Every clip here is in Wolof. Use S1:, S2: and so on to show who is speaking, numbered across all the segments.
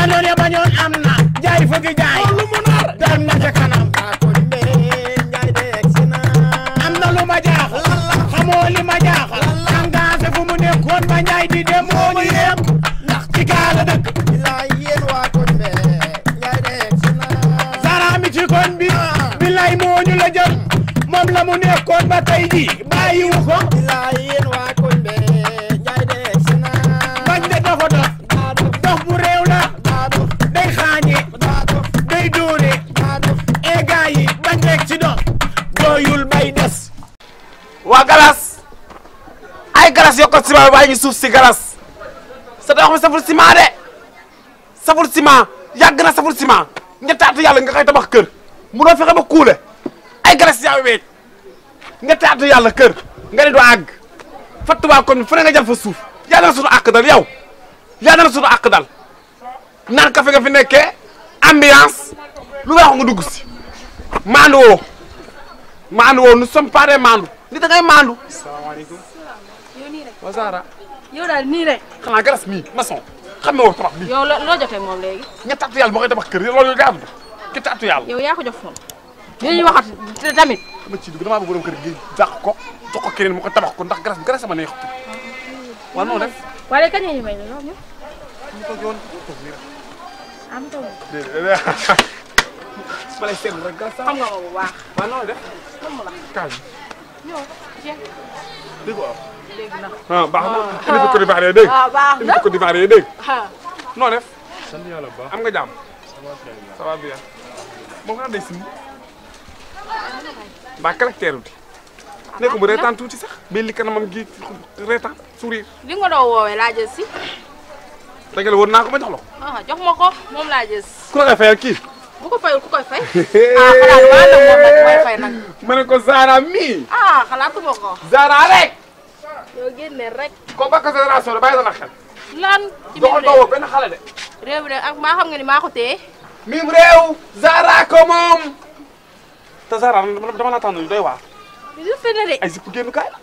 S1: noon ya bañoon am na jaay fëgg jaay lu mu nar dem na ca kanam am na lu ma jaaxal xamoo li ma jaaxal engagé fu mu nekkoon ma njaay di dem moo ñu yem ndax ci gaala dëkk bilaay yéen waa koñ be njaay de Zara mi ci koñ bi bilaay moo ñu la jël moom la mu nekkoon ba tey ji bàyyiwu ko bilaay yéen waa koñ be njaay de bañ de dafa dox dox bu réew la day xaañe day dóore e gaa yi bañ rek ci dox doyul bay des
S2: waa galas ay galas yokkal ciment waaye ñu suuf si galas sa dox mi saful ciment de saful ciment yàgg na saful ciment ñettaatu yàlla nga koy tabax kër munoo fexe ba kuule ay galas yaa weej ñettaatu yàlla kër nga ne doo àgg fattuwaa kon fu ne nga jël fa suuf yaa dana suñu àq dal yow yaa dana suñu àq dal naan kafe nga fi nekkee ambiance lu nga wax nga dugg si maandu woo nous sommes pas des maandu li da ngay maandu.
S3: salaamaaleykum.
S4: yow nii rek.
S2: wa Zara.
S4: yow daal nii rek.
S2: xanaa galas mii maçon xam nga woo tabax bii.
S4: yow loo jotee moom léegi.
S2: ñettaatu yàlla boo koy tabax kër yi loolu yaa ngi ñettaatu yàlla.
S4: yow yaa ko jox foofu. li ñuy waxat tamit.
S2: dama ciy dugg damaa bëgg borom kër gi dàq ko jox ko keneen mu ko tabax ko ndax galas sama neex. wala noonu def.
S4: waaye kañ ñu may la loolu ñëpp.
S2: ñu toog yoon toog nii rek.
S4: am taw.
S2: déedéet ma lay seetlu rek galas
S4: xam nga ma bu baax.
S2: waaw noonu def.
S4: xam nga la.
S2: kaay
S4: ñëw jeex.
S2: dégg nga
S4: dégg na.
S2: ah baax na kilifa Côte d'Ivoire dégg
S4: ah baax na
S2: kilifa Côte d'Ivoire dégg
S4: ah.
S2: noo def
S3: sant yàlla bu baax.
S2: am nga jàmm ça va bien moom xanaa day sim mbaa caractère bi nekk mu reetaan tuuti sax bii li kanamam gi reetaan sourire
S4: li nga doon woowee laa jël si.
S2: dëgg la woon naa ko ma jox la ko
S4: ah jox ma ko moom laa jël si.
S2: ku la koy fayal kii
S4: bu ko fayul ku koy fay. ah xanaa damaa ne moom nag mooy fay nag.
S2: ma ne ko Zara mii
S4: ah xalaatuma ko.
S2: Zara rek
S4: yow génne rek.
S2: ko bakka génération da bàyyi la xel
S4: lan ci biir
S2: doxal doo benn xale de
S4: réew mi de ak maa xam nga ni maa ko téye.
S2: mim réew Zara ko moom te Zara dama la tànn yu doy waar
S4: li fi ne de.
S2: ay zipp génn kaay la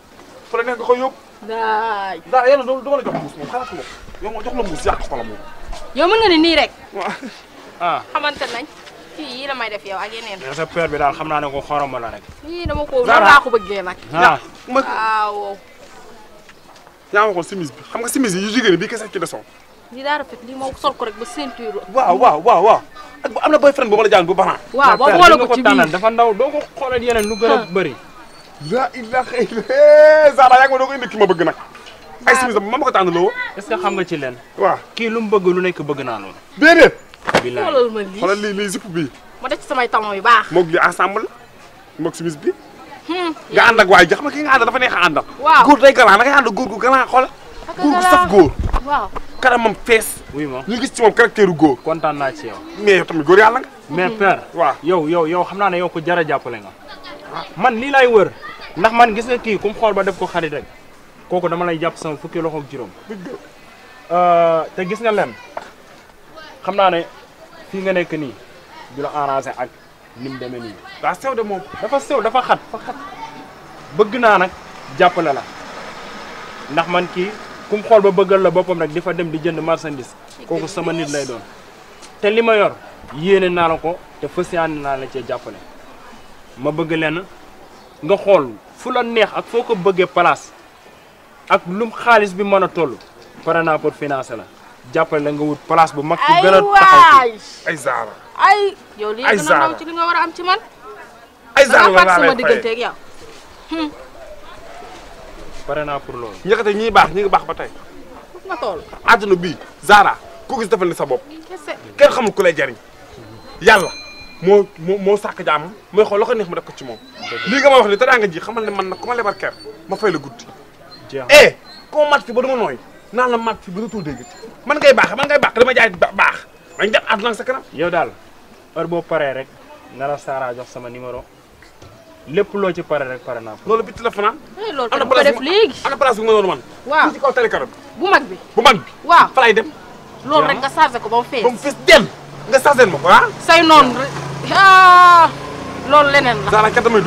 S2: fu la nekk nga koy yóbbu
S4: daay.
S2: Zara yàlla du ma la jox muus moom xalaatu ma yow ma jox la muus yàq ko la moom
S4: yow mën nga ni nii rek.
S3: ah.
S4: xamante nañ. kii yii la may def yow ak yeneen.
S3: mais sa père bi daal xam naa ne ko xorom la rek.
S4: yii dama ko loolu laa ko bëggee nag.
S3: ah.
S4: waaw.
S2: yaa ma xool simis bi xam nga simis yi yu jigéen bii kese ci desoon
S4: lii daa rafet lii moo sol ko rek ba ceinture.
S2: waaw ak am na boyfriend bu ma la jaan bu banaan
S4: waaw boo boole ko ci biir
S3: dafa ndaw doo ko xoolal yeneen lu gën a bëri.
S2: la ilaha illa Zara yaa ngi ma doo ko indi ki ma bëgg nag ay simis ma ma ko tànn loo
S3: est-ce que xam nga ci leen.
S2: waaw
S3: kii lu mu bëgg lu nekk bëgg naa loolu.
S2: déedéet
S3: billaay
S4: xoolal ma lii
S2: xoolal lii zipp bii
S4: ma def ci samay talon yu baax.
S2: moog lii ensemble la moog simis bi nga ànd ak waay ji xam nga ki nga àndal dafa neex a àndal
S4: waaw
S2: góor day galant da ngay ànd góor gu galant xoolal góor gu saf góor
S4: waaw.
S2: kanamam fees
S3: oui ma
S2: ñu gis ci moom caractère góor
S3: kontaan naa ci yow.
S2: mais yow tamit góor yàlla nga
S3: mais père.
S2: waaw
S3: yow xam naa ne yow ko jar a jàppale nga. man lii laay wër ndax man gis nga kii kum xool ba def ko xarit rek kooku dama lay jàpp sama fukki loxo ak juróom. te gis nga leen xam naa ne fii nga nekk nii du la arrangé ak ni mu demee nii.
S2: daa sew de moom
S3: dafa sew dafa xat bëgg naa nag jàppale la ndax man kii kum xool ba bëggal la boppam rek di fa dem di jënd marchandise kooku sama nit lay doon te li ma yor yéene naa la ko te fas yéene naa la cee jàppale ma bëgg leen nga xool fu la neex ak foo ko bëggee place ak lum xaalis bi mën a toll pare naa pour financer la jàppale la nga wut place bu mag fu gën a taxaw
S2: ay Zara
S4: ay yow lii
S2: ay
S4: gën a ndaw ci li nga war a am ci man.
S2: ay Zara la
S4: sama
S2: lay
S4: diggante
S2: fay
S4: ak yow.
S3: pare naa pour loolu.
S2: ñëkkate ñi baax ñi ngi baax ba tey
S4: foofu nga toll.
S2: àdduna bii Zara ku gis defal ni sa bopp
S4: kese.
S2: kenn xamul ku lay jariñ yàlla moo sàkk jaamam mooy xool loo ko neex mu def ko ci moom lii nga ma wax ni te daa nga ji xamal ne man nag ku ma lebar ker ma fay la guddi
S3: jeex
S2: koo mat fi ba dama nooy naan la mat fi ba dootoo dégg man ngay baax dama jaay baax dañ def àdduna sa kanam
S3: yow daal heure boo paree rek na la Sara jox sama numéro lépp loo ci pare rek pare naa ko.
S2: loolu bitti la fanaan
S4: loolu tamit bu ko def léegi.
S2: am na place bu ma doon man
S4: waaw
S2: fii ci kaw tali karot
S4: bu mag bi.
S2: bu mag bi
S4: waaw
S2: fa lay dem
S4: loolu rek nga chargé ko ba mu fees.
S2: ba mu fees del nga chargé ma ko
S4: say noonu rek loolu leneen la.
S2: Zara kat damay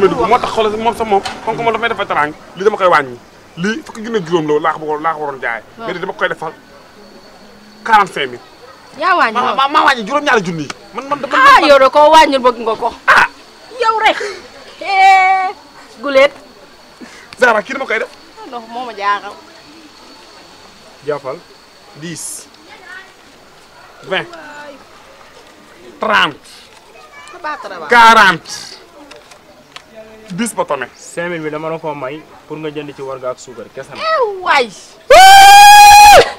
S2: dugg moo tax xoolal moom sax moom comme que moom dafa may defal teraanga lii dama koy wàññi lii fukki junni ak juróom la laa ko waroon jaay mais dama koy defal 45000
S4: yaa wàññi loolu
S2: maa wàññi juróom-ñaari junni man
S4: ah yow de koo wàññil bëgg nga ko
S2: ah
S4: yow rek guleet
S2: Zahra kii dama koy def
S4: ndox moo ma jaaxal
S3: jàppal
S2: 10 20 30 40 10 ba tone
S3: 5000 bi dama la ko may pour nga jënd ci warga ak suukar kese na.
S4: waay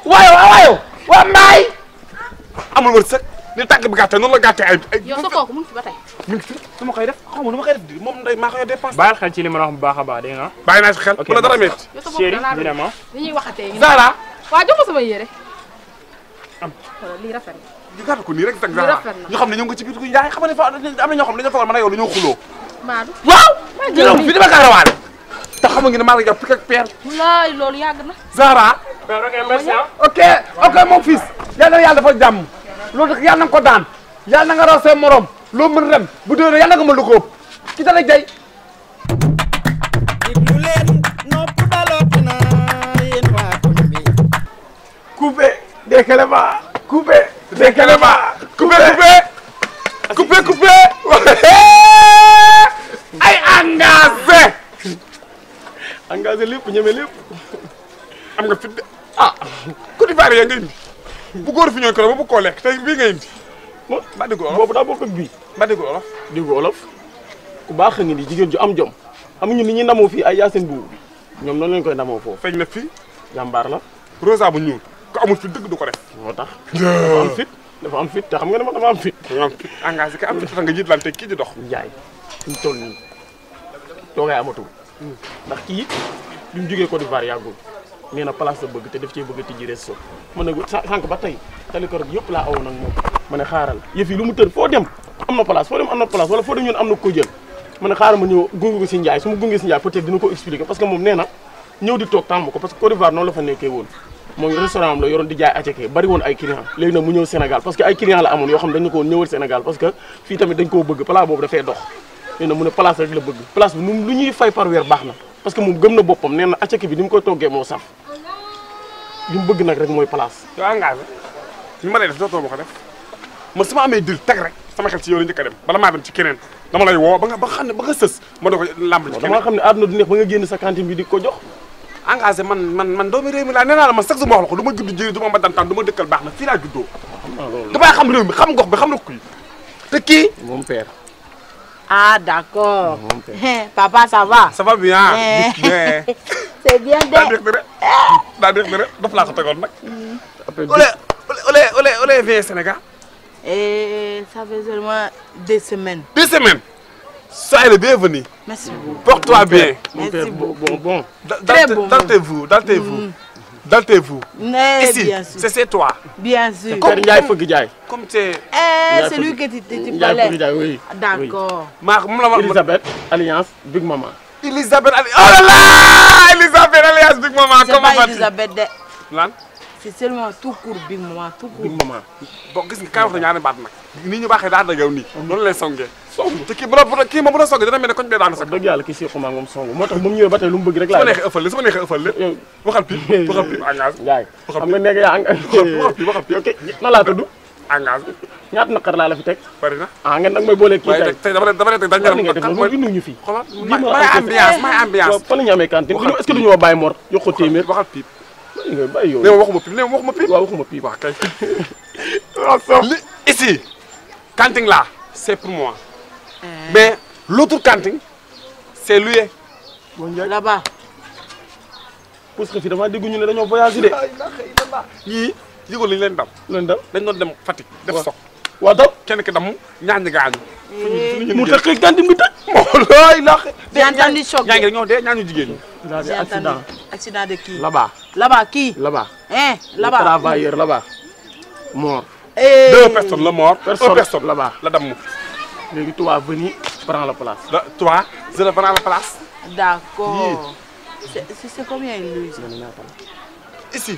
S2: waayo waa mbaay amul wërsëg ni tàgg bi gàttee noonu la gàttee ay
S4: yow sa kooku mu ngi fi ba tey
S2: mi ngi fi su ma koy def xaw ma nu ma koy def di moom day maa koy dépense
S3: bàyyil xel ci li ma la wax bu baax a baax dégg nga.
S2: bàyyi naa si xel bu la dara métti
S4: yow sa bopp
S3: chéri
S4: danaa
S3: ñu dem ah.
S4: li ñuy waxatee
S2: Zahra
S4: waa jox ma sama yére
S2: am
S4: lii rafet na
S2: ñu gàtt ko nii rek teg
S4: Lii
S2: Zahra
S4: rafet na.
S2: ñu xam ne ñoo ngi ci biir ku njaay xam ne fa am na ñoo xam ne dañoo fagal man ak yow dañoo xuloo
S4: Maadu
S2: waaw
S4: jël
S2: fi dama gaarawaale te xam nga ne maa ngi jàpp pik ak peer
S4: laay loolu yàgg na
S2: Zahra
S3: ok merci ah.
S2: ok mon fils yàlla na yàlla dafa jàmm loolu tax yàlla na nga ko daan yàlla na nga raw seen morom loo mën ren bu déwénee yàlla na nga mën lu ko ëpp ki ta lay jay
S1: diglu leen nopp dalooti na yéen waa koñ bi
S2: coupé décalé ba coupé décalé ba coupé ay engagé lépp ñeme lépp am nga fit de ah Côte d'Ivoire yaa nga indi bu góor fi ñooy ko ba bu koo lekk tey bii nga indi ba dégg olof
S5: boobu daa bokk ak bii
S2: ba dégg olof
S5: dégg olof ku baax a ngi ni jigéen ju am jom amuñu ni ñuy ndamoo fii ay Yacine Bou ñoom noonu lañ koy ndamoo foofu
S2: feeñ na fii
S5: jàmbaar la
S2: rosa bu ñuul ko amul fit dëgg du ko def
S5: moo tax dafa am fit dafa am fit te xam nga ne man dama am fit
S2: nga am fit engagé ka am fit tax nga jiitlante kii di dox
S5: njaay ñu toll nii toogaay amatul ndax kii bi mu jógee Côte d'Ivoire yàggul nee na place la bëgg te daf cee bëgg a tijji resto man nag sànq ba tey tali ko rek yëpp laa awoon ak moom ma ne xaaral yëf yi lu mu tër foo dem am na place foo dem am na place wala foo dem ñun am na ko jël ma ne xaaral ma ñëw gunge ko si Ndiaye su ma gungee si Ndiaye peut-être dina ko expliquer parce que moom nee na ñëw di toog tàmm ko parce que Côte d'Ivoire noonu la fa nekkee woon moom restaurant am la yoroon di jaay aceke bari woon ay client léegi nag mu ñëw Sénégal parce que ay client la amoon yoo xam ne dañu ko woon ñëwal Sénégal parce que fii tamit dañ koo bëgg place boobu dafay dox nee na mu ne place rek la bëgg place bi nu lu ñuy fay par weer baax na parce que moom gëm na boppam nee na aceke bi ni mu koy toggee moo saf li mu bëgg nag rek mooy place
S2: yow engagé li ma lay def dootoo ma ko def man su ma amee dil teg rek sama xel ci yow la njëkk a dem bala maa dem ci keneen dama lay woo ba nga xam ne ba nga sës ma doo ko làmb ci
S5: dama
S2: keneen
S5: xam ne àdduna du neex ba nga génn sa cantine bi di ko jox
S2: engagé man doomi réew mi laa nee naa la man chaque jour ma wax la ko du ma judd jëri du ma ma dantaan du ma dëkkal baax na fii laa juddoo damay xam réew mi xam gox bi xam na kuy te kii
S5: moom père
S4: ah d'accord papa ça va
S2: ça va bien
S4: c'est bien
S2: daa
S4: de
S2: deex dara daa deex dara daf laa ko tegoon nag
S5: après
S2: ole vient Sénégal
S4: et ça fait seulement 2 semaines
S2: 2 semaines soyez le bienvenu
S4: merci beaucoup
S2: porte-toi bien
S5: mon père bon
S4: Très bon.
S2: daltez-vous
S4: mais
S2: ici
S4: bien sûr
S2: c'est chez toi
S4: bien sûr
S5: père Ndiaye fëgg jaay
S2: comme c'est
S4: c'est lui que tu
S5: Ndiaye fëgg
S4: parlais
S5: jaay oui
S4: d'accord
S2: maa moom la ma
S5: Elisabeth Alliance Big Mama
S2: Elisabeth Ali oh là là Elisabeth alias Big Maman
S4: c'est
S2: comment
S4: pas
S2: vas-tu
S4: Elisabeth de
S2: lan
S4: c'est seulement tout court Big Maman tout court
S5: Big Mama
S2: bon gis nga kaay wax na ñaari baat nag nii ñu baaxee daan na yow nii noonu lay songee te kii bu la kii moom bu la songee dina mel ne koñ bee daan sa
S5: dëgg yàlla kii si xuma moom song moo tax ba mu ñëwee ba tey lu mu bëgg rek
S2: su ma
S5: laa
S2: neexee ëffal su ma neexee ëffal lépp
S5: yow
S2: waxal pip engagé
S5: Ndiaye xam nga nekk yaa
S2: waxal
S5: ok nan laa tudd
S2: engagé
S5: ñaata naqar laa la fi teg
S2: bari na
S5: ah ngeen nag may boolee kii
S2: waaye
S5: tey
S2: tey dama leen teg dañ
S5: ni ngay def nag mooy bindu ñu fii
S2: xoolal may ambiance
S5: waaw fan la ñu amee cantine est-ce que duñu woo Baye Mor jox ko téeméer
S2: waxal pip
S5: nga bàyyi yow
S2: nee ma waxuma pip nee ma waxuma pip
S5: waaw waxuma pii
S2: waaw kay li ici cantine là c'est pour moi mais l'autre cantine c'est lui
S4: là-bas
S5: parce que fii damaa dégg ñu ne dañoo voyagé de
S2: ñii yëgoon lañu leen dam
S5: leen dam
S2: dañ doon dem Fatick def sox
S5: waa daw
S2: kenn ki damm ñaan ñi gaañu
S5: mu tax cantine bi tëj
S2: looy la
S4: j'ai entendu choc
S2: ñaa ngi rek ñoo dee ñaañu jigéen ñi
S5: daal di
S4: j'ai entendu
S5: accident
S4: accident de qui
S5: là-bas
S4: là-bas qui
S5: là-bas
S4: là-bas
S5: travailleur là-bas mort
S2: 2 personnes la mort personne
S5: là-bas
S2: la damm
S5: léegi toi venu prend la place
S2: la toi je le prends la place
S4: d'accord c'est combien lui
S2: ici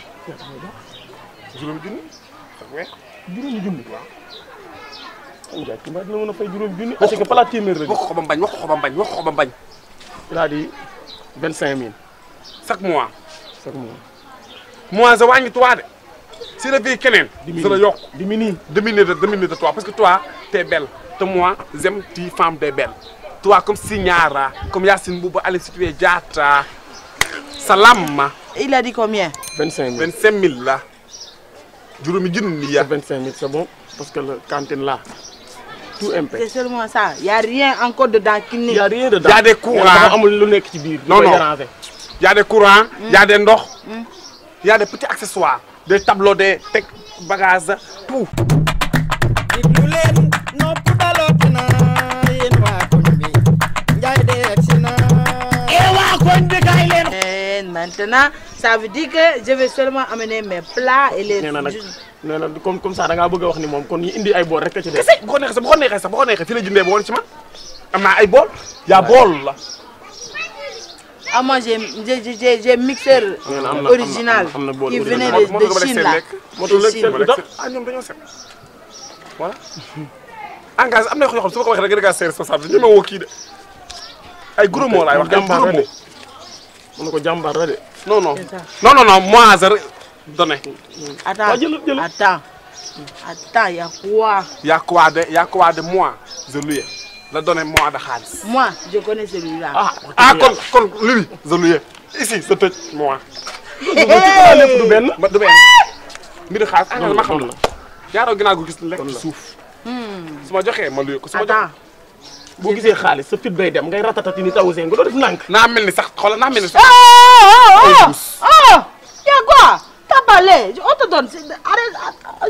S2: juróomi junni
S5: juróomi junni waaw Ndiaye ki mbaa dina mën a fay juróomi junni parce que pala téeméer la
S2: wax ko ba mbañ wax ko ba mbañ wax ko ba mbañ
S5: il a dit 25000
S2: chaque mois
S5: chaque mois
S2: mois sa wàññi toi de si la vie keneen. dina yokk dominer de toi parce que toi t'es belle te moi j'aime tes femmes des belles. toi comme Signara comme Yacine Bouba Aline Sitoé Diatta Salama.
S4: Il a dit combien?
S3: 25 000.
S2: 25 000 là. juróomi junni ya.
S3: 25 000 c'est bon parce que le cantine là tout impec.
S4: C'est seulement ça. Il y a rien encore dedans qui n'est.
S3: Il y a rien dedans.
S2: Il y a des courants.
S3: amul lu nekk ci biir.
S2: non il y a des courants. il y a des ndox. il y a des petits accessoires. des tableaux des teg bagages tout.
S1: diglu leen nopp daloot na yéen waa koñ bi Ndiaye de egsi na.
S2: waa koñ bi kay leen.
S4: Maintenant, ça veut dire que je vais seulement amener mes plats et les.
S3: nee na comme ça da ngaa bëgg a wax ni moom kon ñu indi ay bool rek ci def.
S2: kese bu ko neexee sax fii la jëndee bool ci man am naa ay bool. yaa bool la.
S4: Ah moi j'ai mixeur original qui venait de Chine là.
S2: ah ñoom dañoo set voilà. engagé am na yoo xam su ma ko waxee rek nga c'est responsable ñu ma woo kii de ay gros mots laay wax ay gros mots.
S3: mën na ko jàmbaar la de.
S2: non moi je donné.
S4: Attends, il y a quoi?
S2: Il y a quoi de moi je lui ai la donné moi de xaalis.
S4: Moi je connais celui-là.
S2: kon lui je lui ai ici sa tëj moi.
S3: lépp du benn.
S2: du benn mbir xaalis engrais ma xam la. jaaroo ginnaaw gu gis lekk ci suuf. su ma joxee ma luy ko su ma joxee.
S3: boo gisee xaalis sa fit bay dem ngay ratatati ni taw seen nga doo def nànk.
S2: naa mel ni sax xoolal naa mel ni sax.
S4: Y a quoi? T'as parlé, on te donne. Arrête,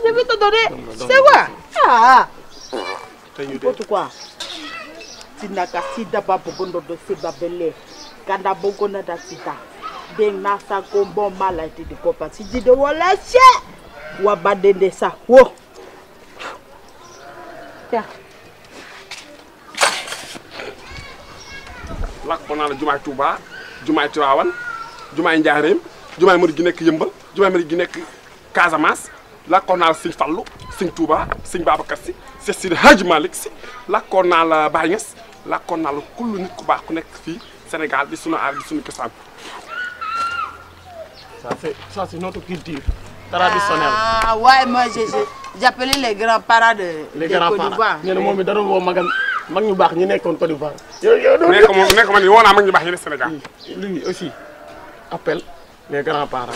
S4: je vais te donner. C'est quoi? N'importe quoi. Sinaka sida babogondo do seba belle. Kanda bogondo da sida. Ben nasa kombo mala ite de kopa. Si di de wala che. Wa badende sa. Wo. Tiens.
S2: lakk naa la jumaay Touba jumaay Tivaouane jumaay Njaaréem jumaay Murid gi nekk Yëmbal jumaay Murid gi nekk Casamance lakkoon naa la Sëñ Fallu Sëñ Touba Sëñ Babacar Si Seex Sidi Hadji Malick Si lakkoon naa la Baye Niass lakkoon naa la kullu nit ku baax ku nekk fii Sénégal di sunu aar di sunu cosaan.
S3: ça c'est notre culture traditionnelle.
S4: Ah ouais, moi j'appelais les grands-parents de Côte d'Ivoire.
S3: nee na moom it da doon woo mag ñu baax ñi nekkoon Côte d'Ivoire.
S2: nekk man woo naa mag ñu baax yi ne Sénégal.
S3: lui aussi appelle les grands-parents.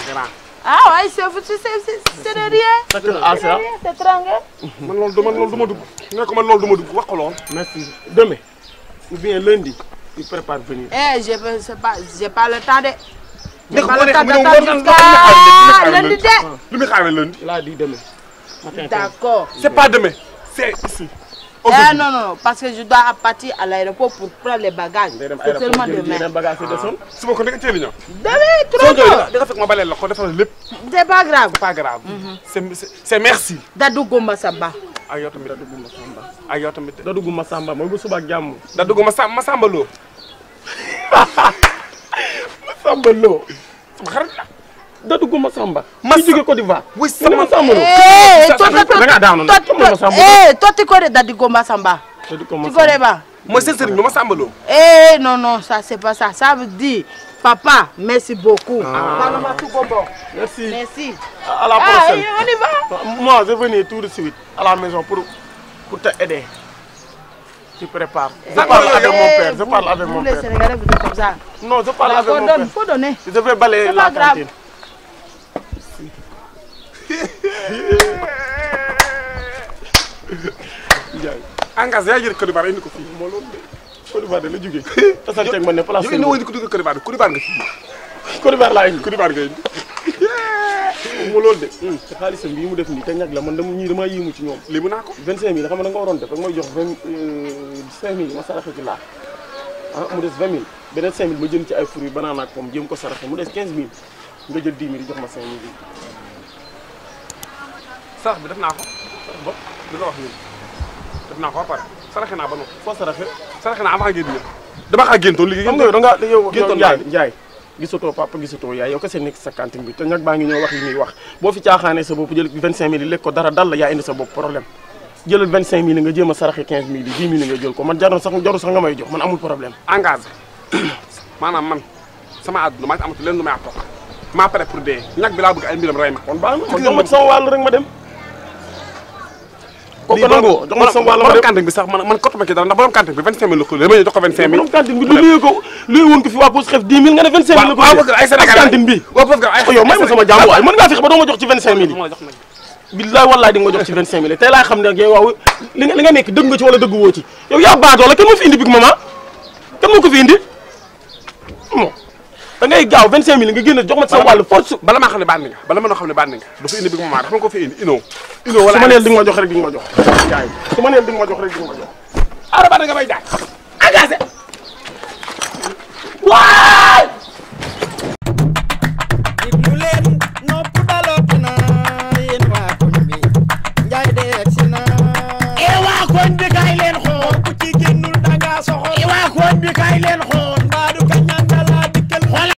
S4: Ah ouais, c'est de rien. C'est tranquille.
S2: man loolu du ma dugg. ne ko man loolu du ma dugg wax ko lool.
S3: merci demain ou bien lundi il prépare venir.
S4: J'ai pas le temps de.
S2: dëgg
S4: Pas le temps lundi de.
S2: lu muy xaaree lundi.
S3: Il a dit demain.
S4: D'accord.
S2: c'est pas demain c'est ici.
S4: Non, parce que je dois partir à l'aéroport pour prendre les bagages. C'est seulement demain.
S2: suba ko nekk teel a ñëw.
S4: Demain, trop tôt.
S2: da nga fekk ma baleel la ko defal lépp.
S4: C'est pas grave.
S2: pas grave. c'est merci.
S4: Dadou Gomba Samba.
S2: ay yow tamit Dadou Massamba. ay yow tamit
S3: Dadou Massamba mooy bu suba ak jàmm.
S2: Dadou Massamba Lo.
S3: Massamba Lo.
S2: sama xarit la.
S3: Dadou Massamba. ki jóge Côte d'Ivoire.
S2: oui sama
S3: Massamba Lo.
S4: Toi tu connais Dadou Gomba Samba. Tu connais pas?
S2: Moi c'est sëriñ bi Massamba Lo.
S4: Non, ça c'est pas ça. Ça veut dire papa, merci beaucoup.
S3: Merci.
S4: Merci.
S3: À la prochaine.
S4: On y va.
S3: Moi je venais tout de suite à la maison pour te aider. Tu prépares. Je parle avec mon père. Je parle avec mon
S4: Vous les
S3: père.
S4: Sénégalais vous êtes comme ça.
S3: Non, je parle avec mon père.
S4: Faut donner.
S3: Je vais balayer
S4: C'est
S3: la
S4: pas grave.
S3: cantine.
S2: engagé yaa jël Côte d'Ivoire indi ko fii.
S3: moo loolu de Côte d'Ivoire de la jógee. tasanteeg man ne place
S2: yow indi woon ko dugg Côte d'Ivoire Côte d'Ivoire nga fii.
S3: Côte d'Ivoire laa indi.
S2: Côte d'Ivoire nga indi.
S3: moo loolu de. te xaalisam bii mu def nii te ñag la man damaa yéemu ci ñoom.
S2: lii mu naa ko.
S3: 25000 xam nga da nga waroon def rek mooy jox 5000 ma saraxe ci laa mu des 20000 beneen 5000 ma jënd ci ay fruits banana ak pomme jéem ko saraxe mu des 15000 nga jël 10 000 jox ma 5000 bi.
S2: sarax bi def naa ko. ba li nga wax nii def naa ko ba pare saraxe naa ba noonu.
S3: foo saraxe.
S2: saraxe naa avant ngeen di ñëw. dama xaa géntoon liggéey.
S3: xam nga yow da ngaa yow
S2: géntoon
S3: Ndiaye gisatoo papa gisatoo yaay yow kese nekk sa cantine bi te ñag baa ngi ñëw wax yi muy wax boo fi caaxaanee sa bopp jël 25000 yi lekk ko dara dal la yaa indi sa bopp problème jëlal 25000 nga jéem a saraxe 15000 yi 10000 nga jël ko man jaru sax nga may jox man amul problème.
S2: engagé maanaam man sama àdduna maa ngi amatu leen lu may toog maa pare pour dee ñag bi laa bëgg ay mbiram rey ma.
S5: kon baax na kon jox ma sama wàll rek ma dem.
S2: kooku nangoo jox ma sama wàll ma dem cantine bi sax man kottu ma ci dara ndax borom cantine bi 25000 la ko dama jox ko 25000.
S5: borom cantine bi lu luyee ko luy woon ko fi waa Poste Xef 10 000 nga ne 25000 la ko
S2: waaw bëgg ay Sénégal
S5: cantine bi yow may ma sama jàmm waay mën ngaa fexe ba doo ma jox ci 25000 yi billaay wallaay di nga ma jox ci 25000 tey laa xam ne yow waaw li nga nekk dëgg nga ci wala dëgg woo ci yow yaa baatoo la kan moo fi indi Big Mama kan moo ko fi indi da ngay gaaw 25000 nga génn jox ma sa wàllu force
S2: bala maa xam ne bànn nga bala ma noo xam ne bànn nga dafa indi Big Mama dafa ko fi indi ino wala
S5: su ma neel di nga ma jox rek di nga ma jox jaay su ma neel di nga ma jox rek di nga ma jox
S2: ara bànn nga may jaay engagé
S5: waay